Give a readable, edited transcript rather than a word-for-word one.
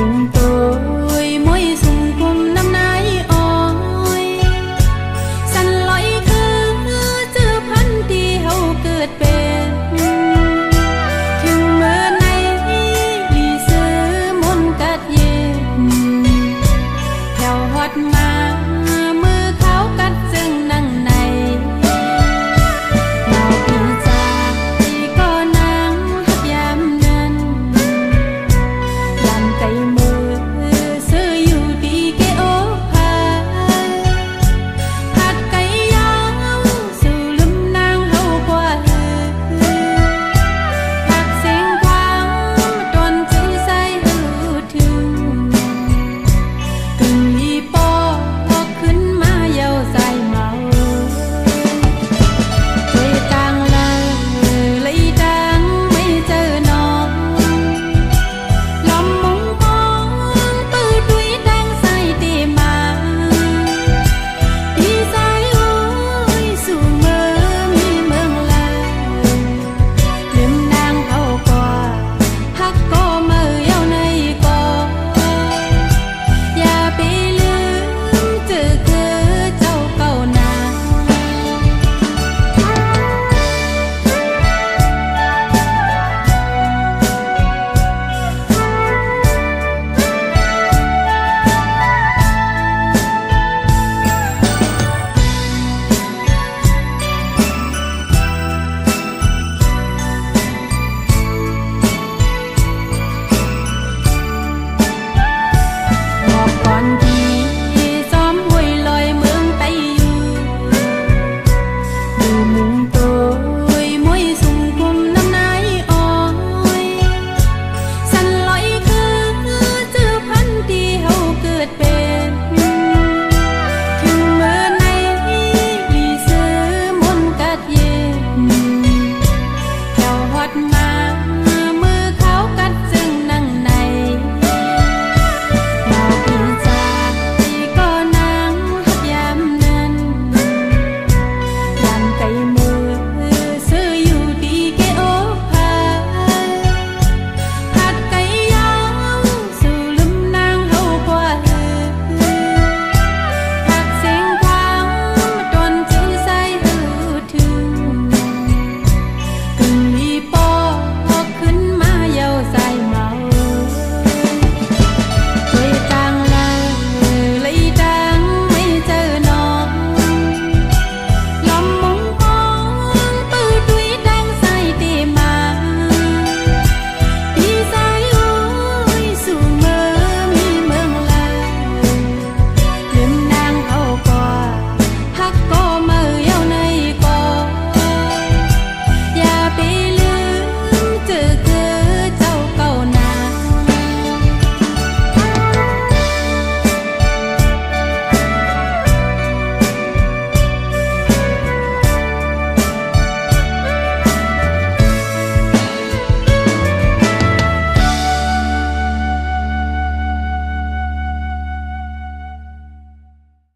nhưng tôi mỗi dùng cùng năm nay ôiสันลอยคือเจอพันที่เฮาเกิดเป็นถึงเมื่อในลีซื้อมนต์กัดเย็นแถวฮอดมา